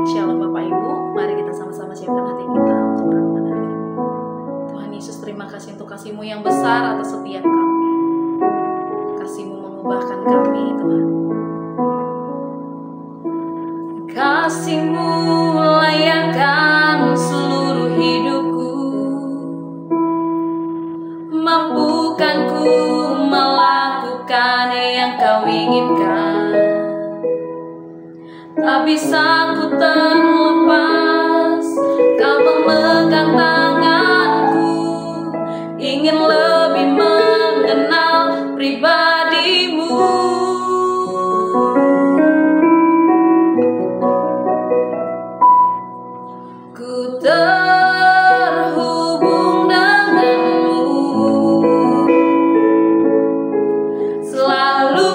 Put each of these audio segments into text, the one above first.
Shalom Bapak Ibu, mari kita sama-sama siapkan hati kita untuk renungan hari ini. Tuhan Yesus, terima kasih untuk kasih-Mu yang besar atas setiap kami. Kasih-Mu mengubahkan kami, Tuhan. Kasih-Mu layakkan seluruh hidupku, mampukan ku melakukan yang Kau inginkan. Tak bisa ku terlepas, Kau memegang tanganku. Ingin lebih mengenal pribadi-Mu. Ku terhubung denganmu, selalu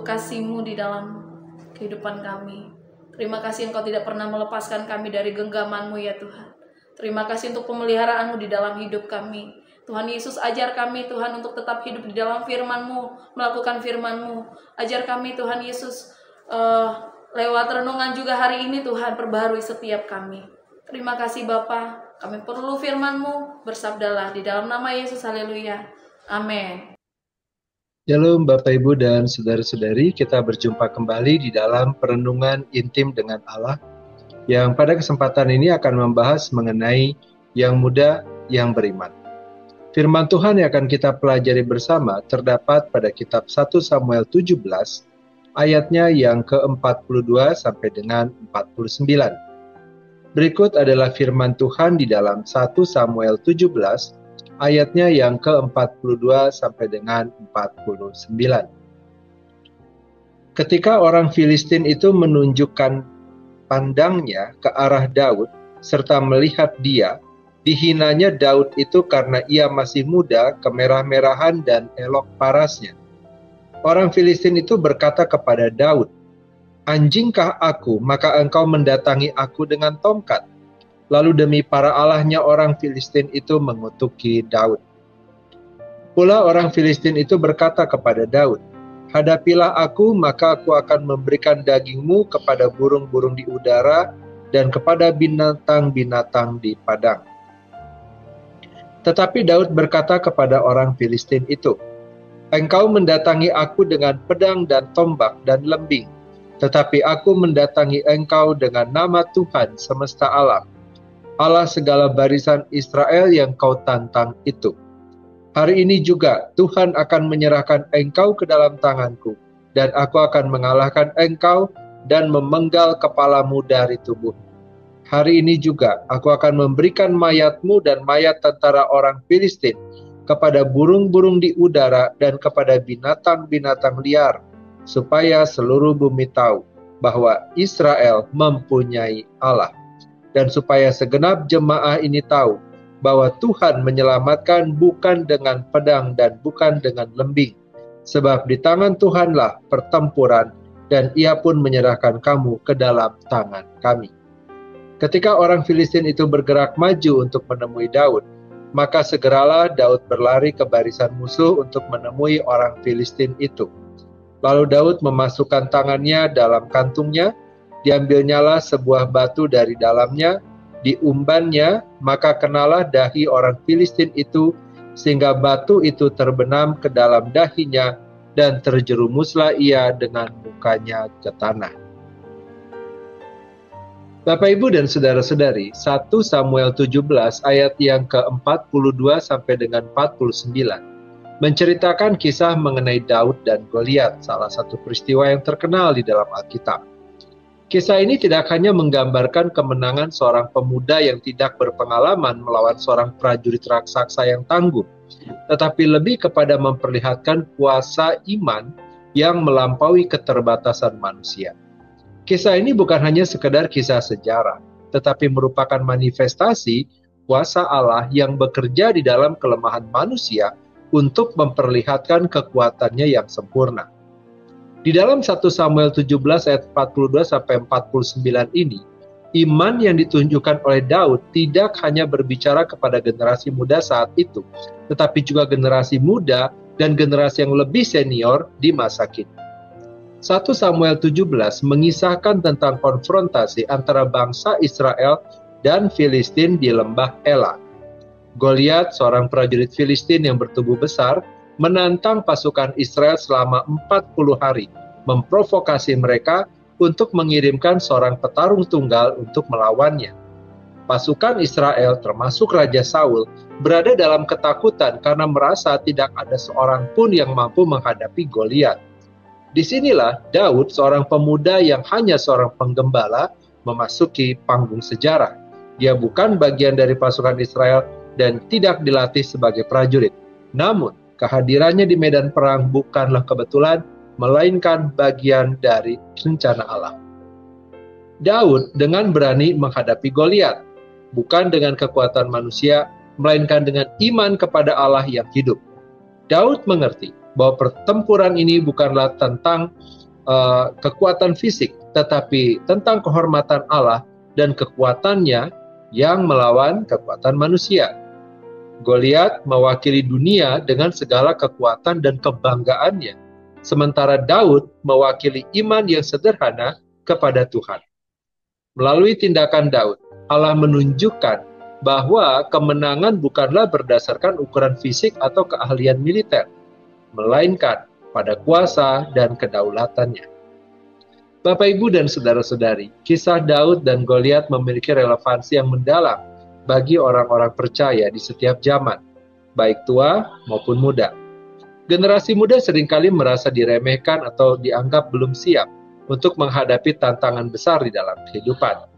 kasih-Mu di dalam kehidupan kami. Terima kasih Engkau tidak pernah melepaskan kami dari genggaman-Mu ya Tuhan. Terima kasih untuk pemeliharaan-Mu di dalam hidup kami. Tuhan Yesus, ajar kami Tuhan untuk tetap hidup di dalam firman-Mu, melakukan firman-Mu. Ajar kami Tuhan Yesus lewat renungan juga hari ini Tuhan, perbaharui setiap kami. Terima kasih Bapa, kami perlu firman-Mu, bersabdalah di dalam nama Yesus, haleluya, amin. Shalom Bapak Ibu dan Saudara-saudari, kita berjumpa kembali di dalam perenungan intim dengan Allah yang pada kesempatan ini akan membahas mengenai yang muda yang beriman. Firman Tuhan yang akan kita pelajari bersama terdapat pada kitab 1 Samuel 17 ayatnya yang ke-42 sampai dengan 49. Berikut adalah firman Tuhan di dalam 1 Samuel 17 ayatnya yang ke-42 sampai dengan 49. Ketika orang Filistin itu menunjukkan pandangnya ke arah Daud serta melihat dia, dihinanya Daud itu karena ia masih muda, kemerah-merahan dan elok parasnya. Orang Filistin itu berkata kepada Daud, "Anjingkah aku, maka engkau mendatangi aku dengan tongkat?" Lalu demi para allahnya orang Filistin itu mengutuki Daud. Pula orang Filistin itu berkata kepada Daud, "Hadapilah aku, maka aku akan memberikan dagingmu kepada burung-burung di udara dan kepada binatang-binatang di padang." Tetapi Daud berkata kepada orang Filistin itu, "Engkau mendatangi aku dengan pedang dan tombak dan lembing, tetapi aku mendatangi engkau dengan nama Tuhan semesta alam, Allah segala barisan Israel yang kau tantang itu. Hari ini juga Tuhan akan menyerahkan engkau ke dalam tanganku, dan aku akan mengalahkan engkau dan memenggal kepalamu dari tubuhmu. Hari ini juga aku akan memberikan mayatmu dan mayat tentara orang Filistin kepada burung-burung di udara dan kepada binatang-binatang liar, supaya seluruh bumi tahu bahwa Israel mempunyai Allah, dan supaya segenap jemaah ini tahu bahwa Tuhan menyelamatkan bukan dengan pedang dan bukan dengan lembing, sebab di tangan Tuhanlah pertempuran, dan Ia pun menyerahkan kamu ke dalam tangan kami." Ketika orang Filistin itu bergerak maju untuk menemui Daud, maka segeralah Daud berlari ke barisan musuh untuk menemui orang Filistin itu. Lalu Daud memasukkan tangannya dalam kantungnya, diambilnyalah sebuah batu dari dalamnya, diumbannya, maka kenalah dahi orang Filistin itu, sehingga batu itu terbenam ke dalam dahinya, dan terjerumuslah ia dengan mukanya ke tanah. Bapak, Ibu, dan Saudara-saudari, 1 Samuel 17 ayat yang ke-42 sampai dengan 49 menceritakan kisah mengenai Daud dan Goliat, salah satu peristiwa yang terkenal di dalam Alkitab. Kisah ini tidak hanya menggambarkan kemenangan seorang pemuda yang tidak berpengalaman melawan seorang prajurit raksasa yang tangguh, tetapi lebih kepada memperlihatkan kuasa iman yang melampaui keterbatasan manusia. Kisah ini bukan hanya sekedar kisah sejarah, tetapi merupakan manifestasi kuasa Allah yang bekerja di dalam kelemahan manusia untuk memperlihatkan kekuatannya yang sempurna. Di dalam 1 Samuel 17 ayat 42 sampai 49 ini, iman yang ditunjukkan oleh Daud tidak hanya berbicara kepada generasi muda saat itu, tetapi juga generasi muda dan generasi yang lebih senior di masa kini. 1 Samuel 17 mengisahkan tentang konfrontasi antara bangsa Israel dan Filistin di lembah Ela. Goliat, seorang prajurit Filistin yang bertubuh besar, menantang pasukan Israel selama 40 hari, memprovokasi mereka untuk mengirimkan seorang petarung tunggal untuk melawannya. Pasukan Israel, termasuk Raja Saul, berada dalam ketakutan karena merasa tidak ada seorang pun yang mampu menghadapi Goliat. Disinilah Daud, seorang pemuda yang hanya seorang penggembala, memasuki panggung sejarah. Dia bukan bagian dari pasukan Israel dan tidak dilatih sebagai prajurit. Namun, kehadirannya di medan perang bukanlah kebetulan, melainkan bagian dari rencana Allah. Daud dengan berani menghadapi Goliat, bukan dengan kekuatan manusia, melainkan dengan iman kepada Allah yang hidup. Daud mengerti bahwa pertempuran ini bukanlah tentang kekuatan fisik, tetapi tentang kehormatan Allah dan kekuatannya yang melawan kekuatan manusia. Goliat mewakili dunia dengan segala kekuatan dan kebanggaannya, sementara Daud mewakili iman yang sederhana kepada Tuhan. Melalui tindakan Daud, Allah menunjukkan bahwa kemenangan bukanlah berdasarkan ukuran fisik atau keahlian militer, melainkan pada kuasa dan kedaulatannya. Bapak, Ibu, dan Saudara-saudari, kisah Daud dan Goliat memiliki relevansi yang mendalam bagi orang-orang percaya di setiap zaman, baik tua maupun muda. Generasi muda seringkali merasa diremehkan atau dianggap belum siap untuk menghadapi tantangan besar di dalam kehidupan.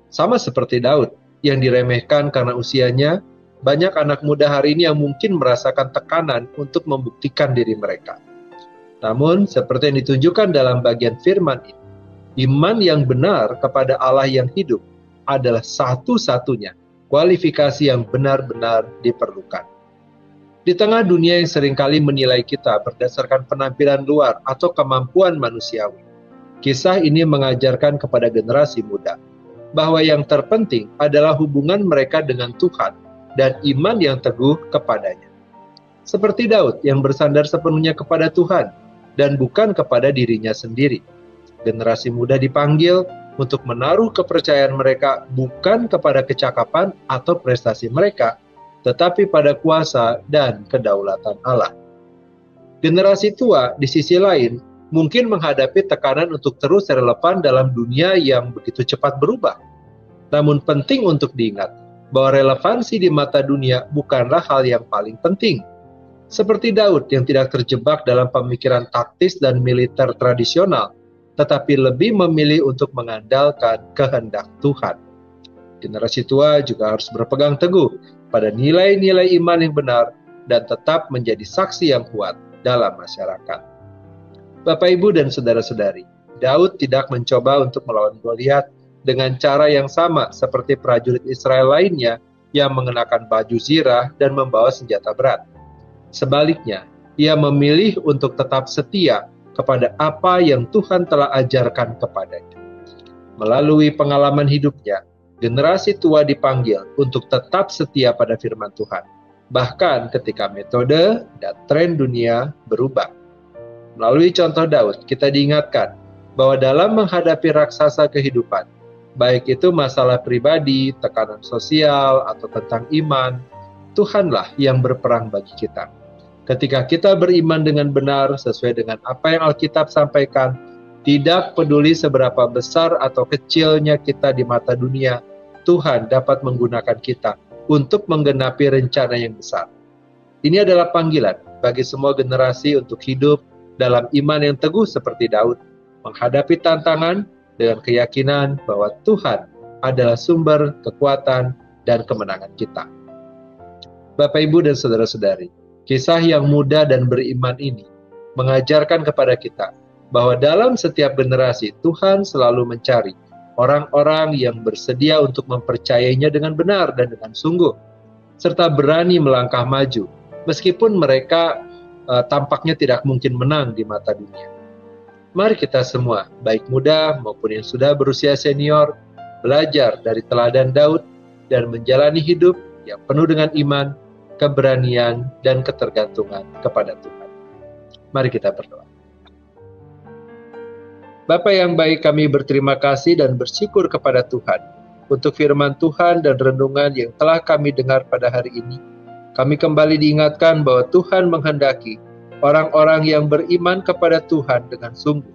Sama seperti Daud yang diremehkan karena usianya, banyak anak muda hari ini yang mungkin merasakan tekanan untuk membuktikan diri mereka. Namun, seperti yang ditunjukkan dalam bagian firman ini, iman yang benar kepada Allah yang hidup adalah satu-satunya kualifikasi yang benar-benar diperlukan. Di tengah dunia yang seringkali menilai kita berdasarkan penampilan luar atau kemampuan manusiawi, kisah ini mengajarkan kepada generasi muda bahwa yang terpenting adalah hubungan mereka dengan Tuhan dan iman yang teguh kepadanya. seperti Daud yang bersandar sepenuhnya kepada Tuhan dan bukan kepada dirinya sendiri. Generasi muda dipanggil untuk menaruh kepercayaan mereka bukan kepada kecakapan atau prestasi mereka, tetapi pada kuasa dan kedaulatan Allah. Generasi tua, di sisi lain, mungkin menghadapi tekanan untuk terus relevan dalam dunia yang begitu cepat berubah. Namun penting untuk diingat bahwa relevansi di mata dunia bukanlah hal yang paling penting. Seperti Daud yang tidak terjebak dalam pemikiran taktis dan militer tradisional, tetapi lebih memilih untuk mengandalkan kehendak Tuhan. Generasi tua juga harus berpegang teguh pada nilai-nilai iman yang benar dan tetap menjadi saksi yang kuat dalam masyarakat. Bapak, Ibu, dan saudara-saudari, Daud tidak mencoba untuk melawan Goliat dengan cara yang sama seperti prajurit Israel lainnya yang mengenakan baju zirah dan membawa senjata berat. Sebaliknya, ia memilih untuk tetap setia kepada apa yang Tuhan telah ajarkan kepadanya. Melalui pengalaman hidupnya, generasi tua dipanggil untuk tetap setia pada firman Tuhan, bahkan ketika metode dan tren dunia berubah. Melalui contoh Daud, kita diingatkan bahwa dalam menghadapi raksasa kehidupan, baik itu masalah pribadi, tekanan sosial, atau tentang iman, Tuhanlah yang berperang bagi kita. Ketika kita beriman dengan benar sesuai dengan apa yang Alkitab sampaikan, tidak peduli seberapa besar atau kecilnya kita di mata dunia, Tuhan dapat menggunakan kita untuk menggenapi rencana yang besar. Ini adalah panggilan bagi semua generasi untuk hidup dalam iman yang teguh seperti Daud, menghadapi tantangan dengan keyakinan bahwa Tuhan adalah sumber kekuatan dan kemenangan kita. Bapak, Ibu, dan saudara-saudari, kisah yang muda dan beriman ini mengajarkan kepada kita bahwa dalam setiap generasi Tuhan selalu mencari orang-orang yang bersedia untuk mempercayainya dengan benar dan dengan sungguh, serta berani melangkah maju, meskipun mereka tampaknya tidak mungkin menang di mata dunia. Mari kita semua, baik muda maupun yang sudah berusia senior, belajar dari teladan Daud dan menjalani hidup yang penuh dengan iman, keberanian, dan ketergantungan kepada Tuhan. Mari kita berdoa. Bapa yang baik, kami berterima kasih dan bersyukur kepada Tuhan untuk firman Tuhan dan renungan yang telah kami dengar pada hari ini. Kami kembali diingatkan bahwa Tuhan menghendaki orang-orang yang beriman kepada Tuhan dengan sungguh.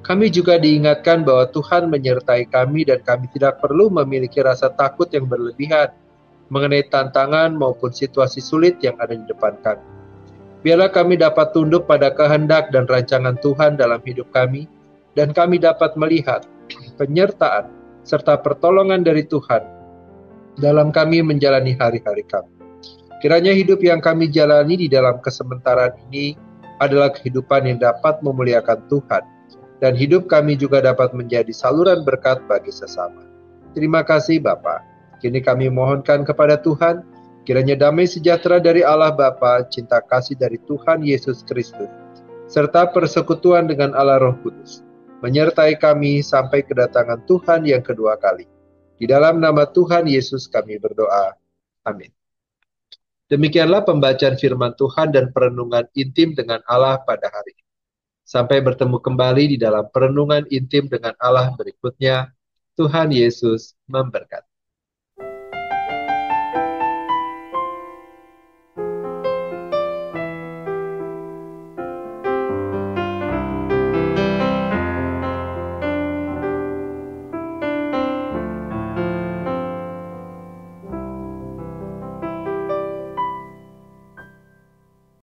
Kami juga diingatkan bahwa Tuhan menyertai kami dan kami tidak perlu memiliki rasa takut yang berlebihan mengenai tantangan maupun situasi sulit yang ada di depan kami. Biarlah kami dapat tunduk pada kehendak dan rancangan Tuhan dalam hidup kami, dan kami dapat melihat penyertaan serta pertolongan dari Tuhan dalam kami menjalani hari-hari kami. Kiranya hidup yang kami jalani di dalam kesementaraan ini adalah kehidupan yang dapat memuliakan Tuhan, dan hidup kami juga dapat menjadi saluran berkat bagi sesama. Terima kasih Bapa. Kini kami mohonkan kepada Tuhan, kiranya damai sejahtera dari Allah Bapa, cinta kasih dari Tuhan Yesus Kristus, serta persekutuan dengan Allah Roh Kudus, menyertai kami sampai kedatangan Tuhan yang kedua kali. Di dalam nama Tuhan Yesus kami berdoa. Amin. Demikianlah pembacaan firman Tuhan dan perenungan intim dengan Allah pada hari ini. Sampai bertemu kembali di dalam perenungan intim dengan Allah berikutnya. Tuhan Yesus memberkati.